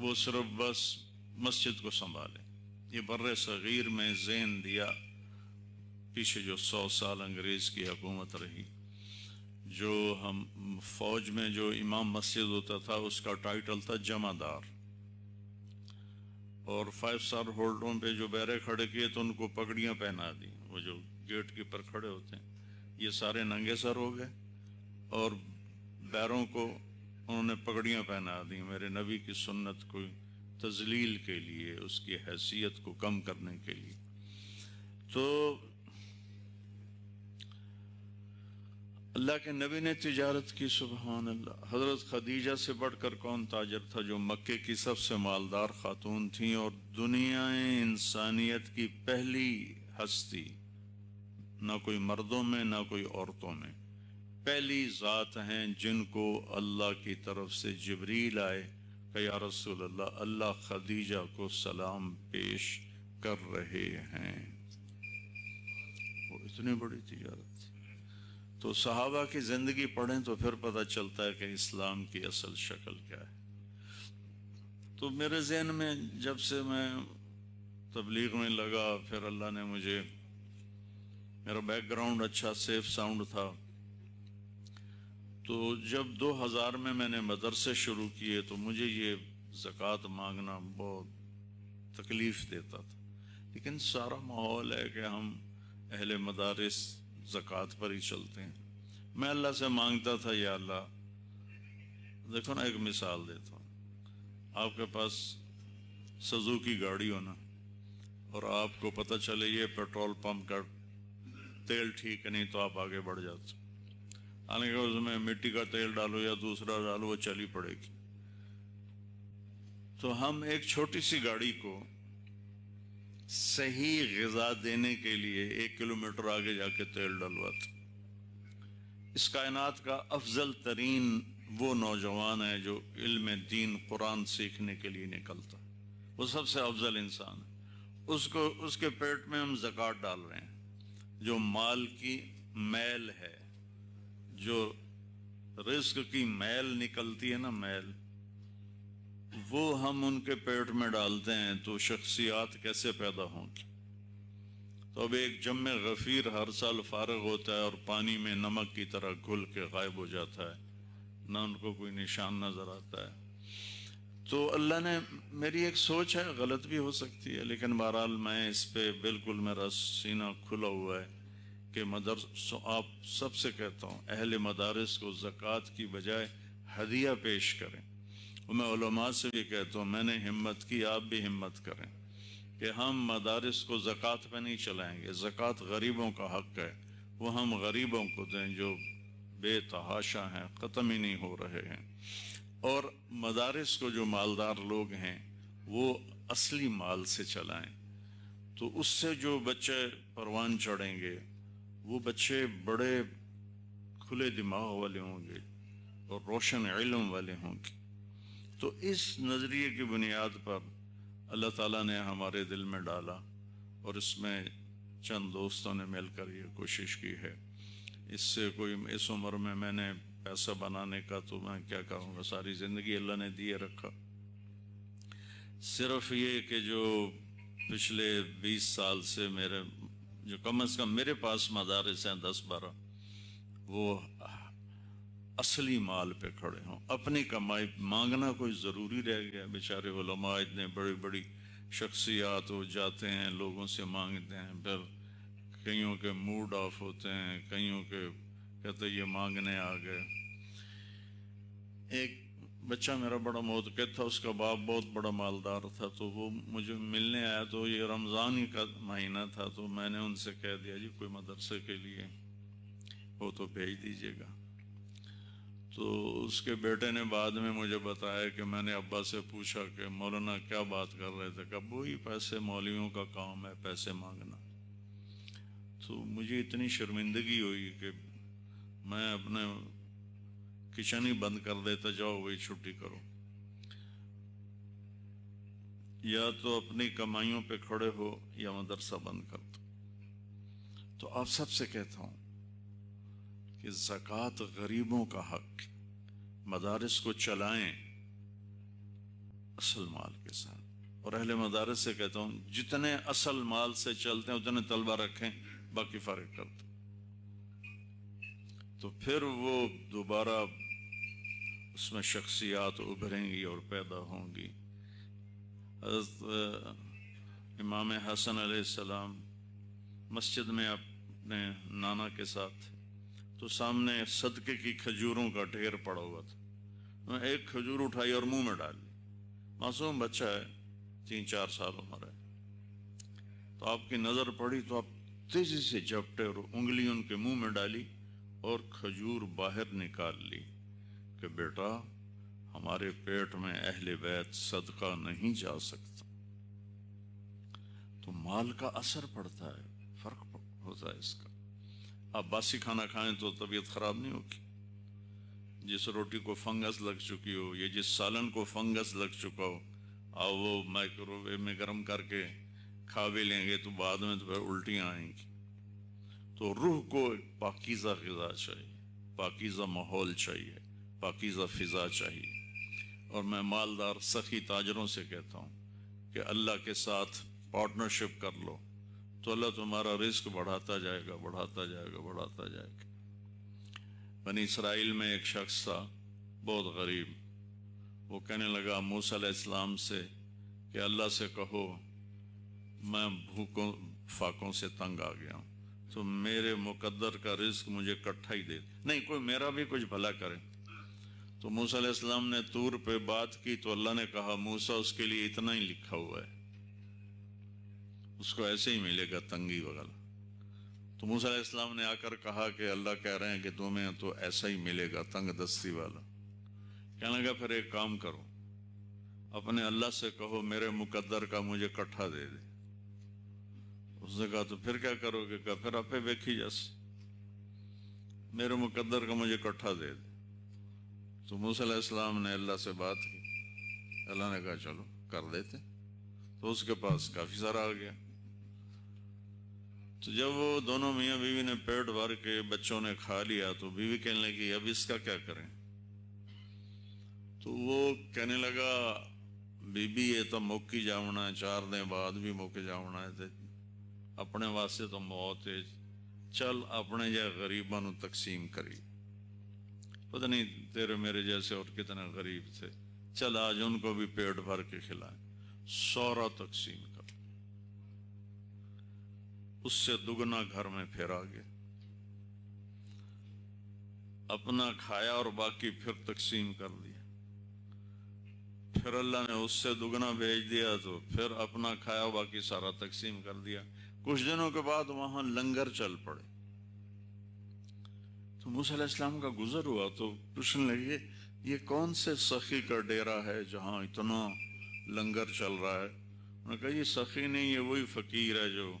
وہ صرف بس مسجد کو سنبھالے. یہ بر صغیر میں زین دیا. پیچھے جو 100 سال انگریز کی حکومت رہی، جو ہم فوج میں جو امام مسجد ہوتا تھا اس کا ٹائٹل تھا جمع دار، اور 5 سٹار ہولڈروں پہ جو بیرے کھڑے کیے تو ان کو پگڑیاں پہنا دی. وہ جو گیٹ کے پر کھڑے ہوتے ہیں یہ سارے ننگے سر ہو گئے اور بیروں کو انہوں نے پگڑیاں پہنا دی میرے نبی کی سنت کو تذلیل کے لیے، اس کی حیثیت کو کم کرنے کے لیے. تو اللہ کے نبی نے تجارت کی. سبحان اللہ. حضرت خدیجہ سے بڑھ کر کون تاجر تھا؟ جو مکے کی سب سے مالدار خاتون تھیں اور دنیا انسانیت کی پہلی ہستی، نہ کوئی مردوں میں نہ کوئی عورتوں میں، پہلی ذات ہیں جن کو اللہ کی طرف سے جبریل آئے کہ یا رسول اللہ، اللہ خدیجہ کو سلام پیش کر رہے ہیں. وہ اتنی بڑی تجارت تھی. تو صحابہ کی زندگی پڑھیں تو پھر پتہ چلتا ہے کہ اسلام کی اصل شکل کیا ہے. تو میرے ذہن میں جب سے میں تبلیغ میں لگا، پھر اللہ نے مجھے، میرا بیک گراؤنڈ اچھا سیف ساؤنڈ تھا، تو جب 2000 میں نے مدرسے شروع کیے تو مجھے یہ زکوٰۃ مانگنا بہت تکلیف دیتا تھا. لیکن سارا ماحول ہے کہ ہم اہل مدارس زکوٰۃ پر ہی چلتے ہیں. میں اللہ سے مانگتا تھا، یا اللہ، دیکھو نا، ایک مثال دیتا ہوں. آپ کے پاس سزوکی گاڑی ہونا اور آپ کو پتہ چلے یہ پیٹرول پمپ کا تیل ٹھیک نہیں تو آپ آگے بڑھ جاتے، حالانکہ اس میں مٹی کا تیل ڈالو یا دوسرا ڈالو وہ چلی پڑے گی. تو ہم ایک چھوٹی سی گاڑی کو صحیح غذا دینے کے لیے 1 کلومیٹر آگے جا کے تیل ڈلواتے. اس کائنات کا افضل ترین وہ نوجوان ہے جو علم دین قرآن سیکھنے کے لیے نکلتا، وہ سب سے افضل انسان ہے. اس کے پیٹ میں ہم زکوٰۃ ڈال رہے ہیں. جو مال کی میل ہے، جو رزق کی میل نکلتی ہے نا، میل، وہ ہم ان کے پیٹ میں ڈالتے ہیں تو شخصیات کیسے پیدا ہوں گی. تو اب ایک جم غفیر ہر سال فارغ ہوتا ہے اور پانی میں نمک کی طرح گھل کے غائب ہو جاتا ہے، نہ ان کو کوئی نشان نظر آتا ہے. تو اللہ نے، میری ایک سوچ ہے، غلط بھی ہو سکتی ہے، لیکن بہرحال میں اس پہ بالکل میرا سینہ کھلا ہوا ہے کہ آپ سب سے کہتا ہوں اہل مدارس کو زکوٰۃ کی بجائے ہدیہ پیش کریں. میں علماء سے بھی کہتا ہوں، میں نے ہمت کی، آپ بھی ہمت کریں کہ ہم مدارس کو زکوٰۃ پہ نہیں چلائیں گے. زکوٰۃ غریبوں کا حق ہے، وہ ہم غریبوں کو دیں جو بے تحاشا ہیں، ختم ہی نہیں ہو رہے ہیں. اور مدارس کو جو مالدار لوگ ہیں وہ اصلی مال سے چلائیں، تو اس سے جو بچے پروان چڑھیں گے وہ بچے بڑے کھلے دماغ والے ہوں گے اور روشن علم والے ہوں گے. تو اس نظریے کی بنیاد پر اللہ تعالیٰ نے ہمارے دل میں ڈالا، اور اس میں چند دوستوں نے مل کر یہ کوشش کی ہے. اس سے کوئی، اس عمر میں نے پیسہ بنانے کا تو میں کیا کروں گا، ساری زندگی اللہ نے دیے رکھا. صرف یہ کہ جو پچھلے 20 سال سے میرے، جو کم از کم میرے پاس مدارس ہیں 10-12، وہ اصلی مال پہ کھڑے ہوں. اپنی کمائی مانگنا کوئی ضروری رہ گیا؟ بیچارے علماء اتنے بڑی بڑی شخصیات ہو جاتے ہیں، لوگوں سے مانگتے ہیں، پھر کئیوں کے موڈ آف ہوتے ہیں، کئیوں کے کہتے یہ مانگنے آ گئے. ایک بچہ میرا بڑا معتقد تھا، اس کا باپ بہت بڑا مالدار تھا، تو وہ مجھے ملنے آیا، تو یہ رمضان ہی کا مہینہ تھا، تو میں نے ان سے کہہ دیا جی کوئی مدرسے کے لیے وہ تو بھیج دیجیے گا. تو اس کے بیٹے نے بعد میں مجھے بتایا کہ میں نے ابا سے پوچھا کہ مولانا کیا بات کر رہے تھے، کہ وہی پیسے، مولویوں کا کام ہے پیسے مانگنا. تو مجھے اتنی شرمندگی ہوئی کہ میں اپنے کچن ہی بند کر دیتا، جاؤ وہی چھٹی کرو، یا تو اپنی کمائیوں پہ کھڑے ہو یا مدرسہ بند کر دو. تو آپ سب سے کہتا ہوں کہ زکوٰۃ غریبوں کا حق، مدارس کو چلائیں. اصل مال کے ساتھ۔ اور اہل مدارس سے کہتا ہوں جتنے اصل مال سے چلتے ہیں اتنے طلبہ رکھیں، باقی فارغ کر دیں، تو پھر وہ دوبارہ اس میں شخصیات ابھریں گی اور پیدا ہوں گی۔ حضرت امام حسن علیہ السلام مسجد میں اپنے نانا کے ساتھ تھے، تو سامنے صدقے کی کھجوروں کا ڈھیر پڑا ہوا تھا، میں ایک کھجور اٹھائی اور منہ میں ڈال لی۔ معصوم بچہ ہے، 3-4 سال عمر ہے، تو آپ کی نظر پڑی تو آپ تیزی سے جھپٹے اور انگلی ان کے منہ میں ڈالی اور کھجور باہر نکال لی کہ بیٹا ہمارے پیٹ میں اہل بیت صدقہ نہیں جا سکتا۔ تو مال کا اثر پڑتا ہے، فرق ہوتا ہے اس کا۔ آپ باسی کھانا کھائیں تو طبیعت خراب نہیں ہوگی، جس روٹی کو فنگس لگ چکی ہو یا جس سالن کو فنگس لگ چکا ہو، اور وہ مائکرو ویو میں گرم کر کے کھا بھی لیں گے تو بعد میں تو پھر الٹیاں آئیں گی۔ تو روح کو ایک پاکیزہ غذا چاہیے، پاکیزہ ماحول چاہیے، پاکیزہ فضا چاہیے۔ اور میں مالدار سخی تاجروں سے کہتا ہوں کہ اللہ کے ساتھ پارٹنرشپ کر لو تو اللہ تمہارا رزق بڑھاتا جائے گا، بڑھاتا جائے گا، بڑھاتا جائے گا۔ بنی اسرائیل میں ایک شخص تھا بہت غریب، وہ کہنے لگا موسیٰ علیہ السلام سے کہ اللہ سے کہو میں بھوکوں فاقوں سے تنگ آ گیا ہوں، تو میرے مقدر کا رزق مجھے اکٹھا ہی دے، نہیں کوئی میرا بھی کچھ بھلا کرے۔ تو موسیٰ علیہ السلام نے طور پہ بات کی تو اللہ نے کہا موسیٰ اس کے لیے اتنا ہی لکھا ہوا ہے، اس کو ایسے ہی ملے گا تنگی وغیرہ۔ تو موسیٰ علیہ السلام نے آ کر کہا کہ اللہ کہہ رہے ہیں کہ تمہیں تو ایسا ہی ملے گا، تنگ دستی والا۔ کہنے لگا پھر ایک کام کرو، اپنے اللہ سے کہو میرے مقدر کا مجھے کٹھا دے دے۔ اس نے کہا تو پھر کیا کرو گے؟ کہا پھر آپ ویکھی جیسے میرے مقدر کا مجھے کٹھا دے دے۔ تو موسیٰ علیہ السلام نے اللہ سے بات کی، اللہ نے کہا چلو کر دیتے، تو اس کے پاس کافی سارا آ گیا۔ تو جب وہ دونوں میاں بیوی نے پیٹ بھر کے بچوں نے کھا لیا تو بیوی کہنے لگی اب اس کا کیا کریں؟ تو وہ کہنے لگا بی بی یہ تو موکی جاونا ہے، 4 دن بعد بھی موکے جاونا ہے، اپنے واسطے تو موت ہے، چل اپنے جائے غریباں نو تقسیم کری۔ پتہ نہیں تیرے میرے جیسے اور کتنے غریب تھے، چل آج ان کو بھی پیٹ بھر کے کھلائیں، سورا تقسیم کر۔ اس سے دگنا گھر میں پھر آ گیا، اپنا کھایا اور باقی پھر تقسیم کر دیا۔ پھر اللہ نے اس سے دگنا بھیج دیا تو پھر اپنا کھایا باقی سارا تقسیم کر دیا۔ کچھ دنوں کے بعد وہاں لنگر چل پڑے، تو موسیٰ علیہ السلام کا گزر ہوا تو پوچھنے لگے یہ کون سے سخی کا ڈیرا ہے جہاں اتنا لنگر چل رہا ہے؟ انہوں نے کہا یہ سخی نہیں، یہ وہی فقیر ہے جو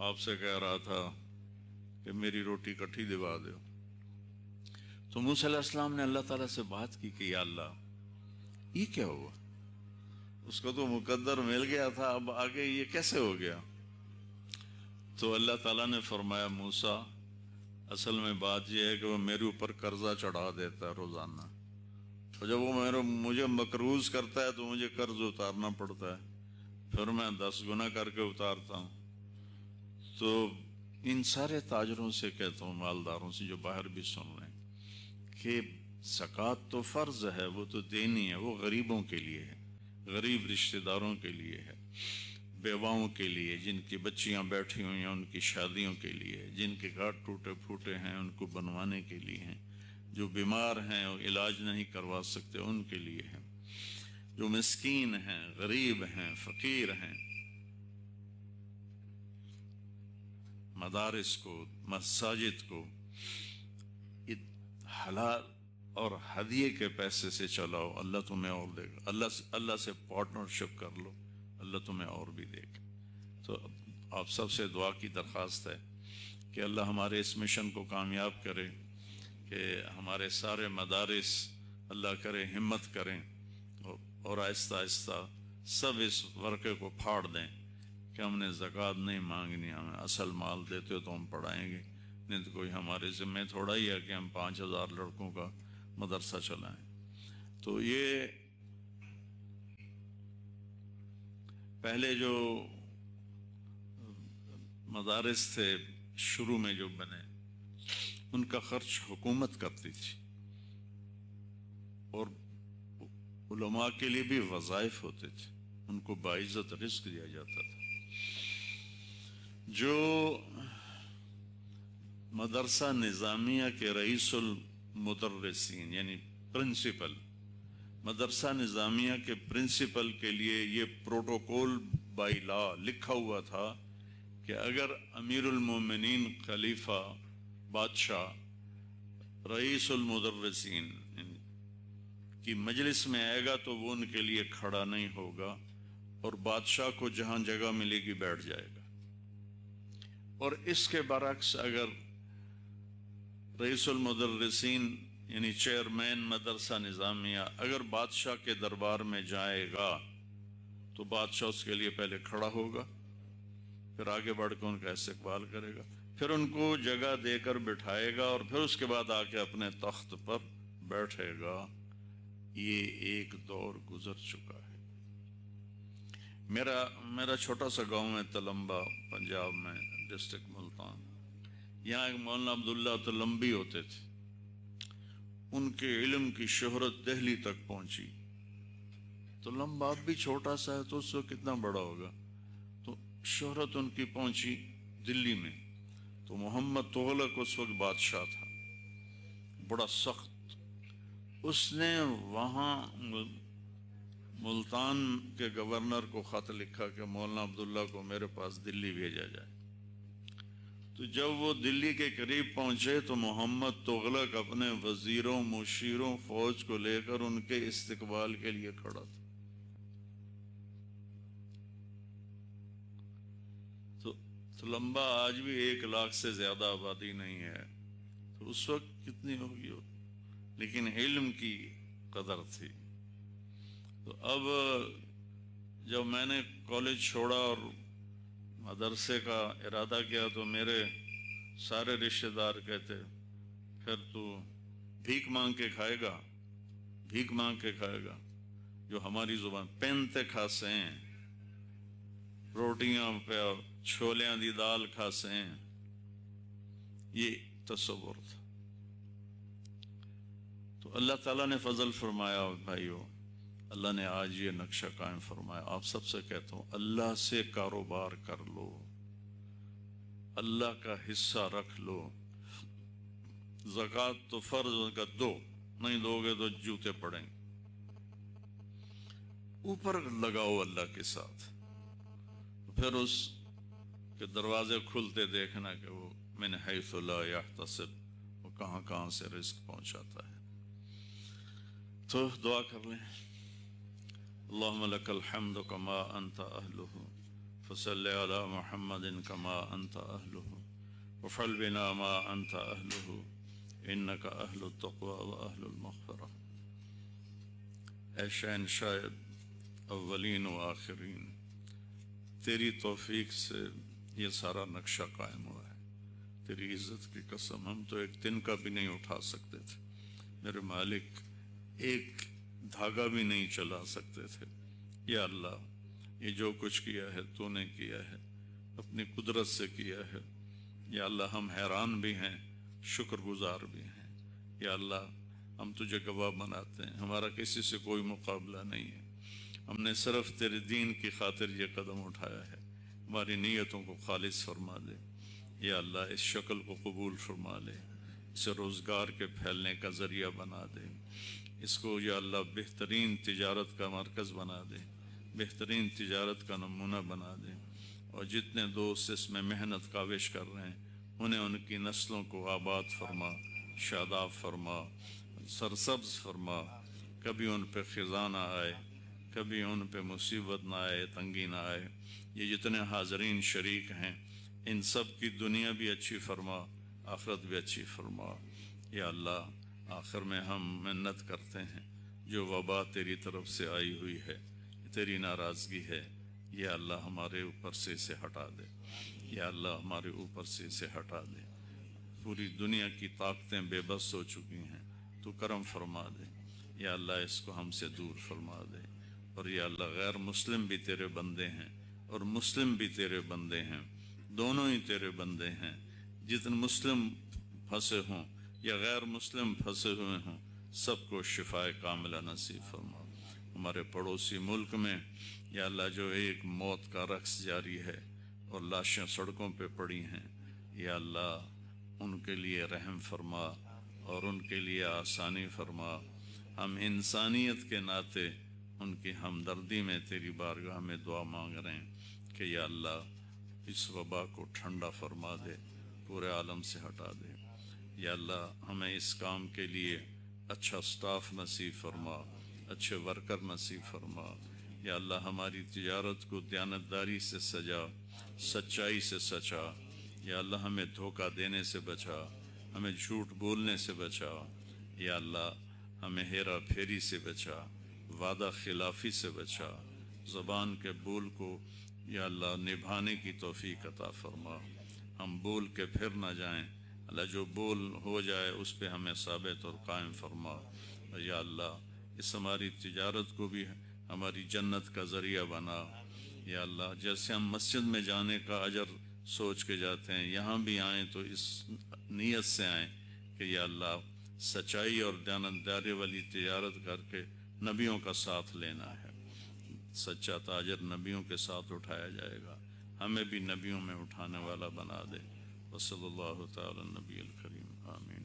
آپ سے کہہ رہا تھا کہ میری روٹی کٹھی دبا دو۔ تو موسیٰ علیہ السلام نے اللہ تعالیٰ سے بات کی کہ یا اللہ یہ کیا ہوا؟ اس کو تو مقدر مل گیا تھا، اب آگے یہ کیسے ہو گیا؟ تو اللہ تعالیٰ نے فرمایا موسیٰ اصل میں بات یہ ہے کہ وہ میرے اوپر قرضہ چڑھا دیتا ہے روزانہ، اور جب وہ مجھے مقروض کرتا ہے تو مجھے قرض اتارنا پڑتا ہے، پھر میں 10 گنا کر کے اتارتا ہوں۔ تو ان سارے تاجروں سے کہتا ہوں، مالداروں سے جو باہر بھی سن رہے ہیں، کہ زکوٰۃ تو فرض ہے، وہ تو دینی ہے، وہ غریبوں کے لیے ہے، غریب رشتہ داروں کے لیے ہے، بیواؤں کے لیے، جن کی بچیاں بیٹھی ہوئی ہیں ان کی شادیوں کے لیے، جن کے گھر ٹوٹے پھوٹے ہیں ان کو بنوانے کے لیے ہیں، جو بیمار ہیں اور علاج نہیں کروا سکتے ان کے لیے ہیں، جو مسکین ہیں، غریب ہیں، فقیر ہیں۔ مدارس کو، مساجد کو حلال اور ہدیے کے پیسے سے چلاؤ، اللہ تمہیں اور دے گا۔ اللہ سے پارٹنرشپ کر لو، اللہ تمہیں اور بھی دے گا۔ تو آپ سب سے دعا کی درخواست ہے کہ اللہ ہمارے اس مشن کو کامیاب کرے، کہ ہمارے سارے مدارس اللہ کرے ہمت کریں اور آہستہ آہستہ سب اس ورقے کو پھاڑ دیں کہ ہم نے زکوٰۃ نہیں مانگنی، ہمیں اصل مال دیتے تو ہم پڑھائیں گے، نہیں تو کوئی ہمارے ذمہ تھوڑا ہی ہے کہ ہم 5000 لڑکوں کا مدرسہ چلائیں۔ تو یہ پہلے جو مدارس تھے شروع میں جو بنے ان کا خرچ حکومت کرتی تھی، اور علماء کے لیے بھی وظائف ہوتے تھے، ان کو باعزت رزق دیا جاتا تھا۔ جو مدرسہ نظامیہ کے رئیس المدرسین یعنی پرنسپل، مدرسہ نظامیہ کے پرنسپل کے لیے یہ پروٹوکول بائی لا لکھا ہوا تھا کہ اگر امیر المومنین خلیفہ بادشاہ رئیس المدرسین کی مجلس میں آئے گا تو وہ ان کے لیے کھڑا نہیں ہوگا، اور بادشاہ کو جہاں جگہ ملے گی بیٹھ جائے گا۔ اور اس کے برعکس اگر رئیس المدرسین یعنی چیئرمین مدرسہ نظامیہ اگر بادشاہ کے دربار میں جائے گا تو بادشاہ اس کے لیے پہلے کھڑا ہوگا، پھر آگے بڑھ کے ان کا استقبال کرے گا، پھر ان کو جگہ دے کر بٹھائے گا، اور پھر اس کے بعد آ کے اپنے تخت پر بیٹھے گا۔ یہ ایک دور گزر چکا ہے۔ میرا چھوٹا سا گاؤں ہے تلمبا، پنجاب میں، ڈسٹرکٹ ملتان۔ یہاں ایک مولانا عبداللہ تلمبی ہوتے تھے، ان کے علم کی شہرت دہلی تک پہنچی۔ تلمبا اب بھی چھوٹا سا ہے تو اس وقت کتنا بڑا ہوگا، تو شہرت ان کی پہنچی دلی میں۔ تو محمد تغلق اس وقت بادشاہ تھا، بڑا سخت۔ اس نے وہاں ملتان کے گورنر کو خط لکھا کہ مولانا عبداللہ کو میرے پاس دلی بھیجا جائے۔ تو جب وہ دلی کے قریب پہنچے تو محمد تغلق اپنے وزیروں، مشیروں، فوج کو لے کر ان کے استقبال کے لیے کھڑا تھا۔ تو تلمبا آج بھی 1,00,000 سے زیادہ آبادی نہیں ہے، تو اس وقت کتنی ہوگی ہو، لیکن علم کی قدر تھی۔ تو اب جب میں نے کالج چھوڑا اور مدرسے کا ارادہ کیا تو میرے سارے رشتہ دار کہتے پھر تو بھیک مانگ کے کھائے گا، بھیک مانگ کے کھائے گا، جو ہماری زبان پینتے کھاسیں، روٹیاں پہ چھولیاں دی دال کھاسیں، یہ تصور تھا۔ تو اللہ تعالیٰ نے فضل فرمایا بھائیو، اللہ نے آج یہ نقشہ قائم فرمایا۔ آپ سب سے کہتا ہوں اللہ سے کاروبار کر لو، اللہ کا حصہ رکھ لو۔ زکوٰۃ تو فرض کا دو، نہیں دو گے تو جوتے پڑیں، اوپر لگاؤ اللہ کے ساتھ، پھر اس کے دروازے کھلتے دیکھنا کہ وہ من حیث لا یحتسب، وہ کہاں کہاں سے رزق پہنچاتا ہے۔ تو دعا کر لیں۔ اللہم لک الحمد کما انت اہلہ، فصل علی محمد کما انت اہلہ، وفعل بنا ما انت اہلہ، انک اہل التقوی و اہل المغفرہ۔ اے شہنشاہ اولین و آخرین، تیری توفیق سے یہ سارا نقشہ قائم ہوا ہے۔ تیری عزت کی قسم ہم تو ایک دن کا بھی نہیں اٹھا سکتے تھے میرے مالک، ایک دھاگا بھی نہیں چلا سکتے تھے۔ یا اللہ، یہ جو کچھ کیا ہے تو نے کیا ہے، اپنی قدرت سے کیا ہے۔ یا اللہ، ہم حیران بھی ہیں، شکر گزار بھی ہیں۔ یا اللہ، ہم تجھے گواہ بناتے ہیں، ہمارا کسی سے کوئی مقابلہ نہیں ہے، ہم نے صرف تیرے دین کی خاطر یہ قدم اٹھایا ہے۔ ہماری نیتوں کو خالص فرما دے۔ یا اللہ، اس شکل کو قبول فرما لے، اسے روزگار کے پھیلنے کا ذریعہ بنا دے، اس کو یا اللہ بہترین تجارت کا مرکز بنا دے، بہترین تجارت کا نمونہ بنا دے، اور جتنے دوست اس میں محنت کاوش کر رہے ہیں انہیں ان کی نسلوں کو آباد فرما، شاداب فرما، سرسبز فرما، کبھی ان پہ خزاں نہ آئے، کبھی ان پہ مصیبت نہ آئے، تنگی نہ آئے۔ یہ جتنے حاضرین شریک ہیں ان سب کی دنیا بھی اچھی فرما، آخرت بھی اچھی فرما۔ یا اللہ، آخر میں ہم منت کرتے ہیں، جو وبا تیری طرف سے آئی ہوئی ہے، تیری ناراضگی ہے، یا اللہ ہمارے اوپر سے اسے ہٹا دے۔ یا اللہ ہمارے اوپر سے اسے ہٹا دے۔ پوری دنیا کی طاقتیں بے بس ہو چکی ہیں، تو کرم فرما دے۔ یا اللہ اس کو ہم سے دور فرما دے۔ اور یا اللہ غیر مسلم بھی تیرے بندے ہیں اور مسلم بھی تیرے بندے ہیں، دونوں ہی تیرے بندے ہیں۔ جتنے مسلم پھنسے ہوں یا غیر مسلم پھنسے ہوئے ہوں، سب کو شفاء کاملہ نصیب فرما۔ ہمارے پڑوسی ملک میں یا اللہ جو ایک موت کا رقص جاری ہے اور لاشیں سڑکوں پہ پڑی ہیں، یا اللہ ان کے لیے رحم فرما اور ان کے لیے آسانی فرما۔ ہم انسانیت کے ناطے ان کی ہمدردی میں تیری بارگاہ میں دعا مانگ رہے ہیں کہ یا اللہ اس وبا کو ٹھنڈا فرما دے، پورے عالم سے ہٹا دے۔ یا اللہ ہمیں اس کام کے لیے اچھا سٹاف نصیب فرما، اچھے ورکر نصیب فرما۔ یا اللہ ہماری تجارت کو دیانتداری سے سجا، سچائی سے سچا۔ یا اللہ ہمیں دھوکہ دینے سے بچا، ہمیں جھوٹ بولنے سے بچا۔ یا اللہ ہمیں ہیرا پھیری سے بچا، وعدہ خلافی سے بچا۔ زبان کے بول کو یا اللہ نبھانے کی توفیق عطا فرما۔ ہم بول کے پھر نہ جائیں، اللہ جو بول ہو جائے اس پہ ہمیں ثابت اور قائم فرما۔ یا اللہ اس ہماری تجارت کو بھی ہماری جنت کا ذریعہ بنا۔ یا اللہ جیسے ہم مسجد میں جانے کا اجر سوچ کے جاتے ہیں، یہاں بھی آئیں تو اس نیت سے آئیں کہ یا اللہ سچائی اور دیانتداری والی تجارت کر کے نبیوں کا ساتھ لینا ہے۔ سچا تاجر نبیوں کے ساتھ اٹھایا جائے گا، ہمیں بھی نبیوں میں اٹھانے والا بنا دے۔ وصلی اللہ تعالی نبی الکریم، آمین۔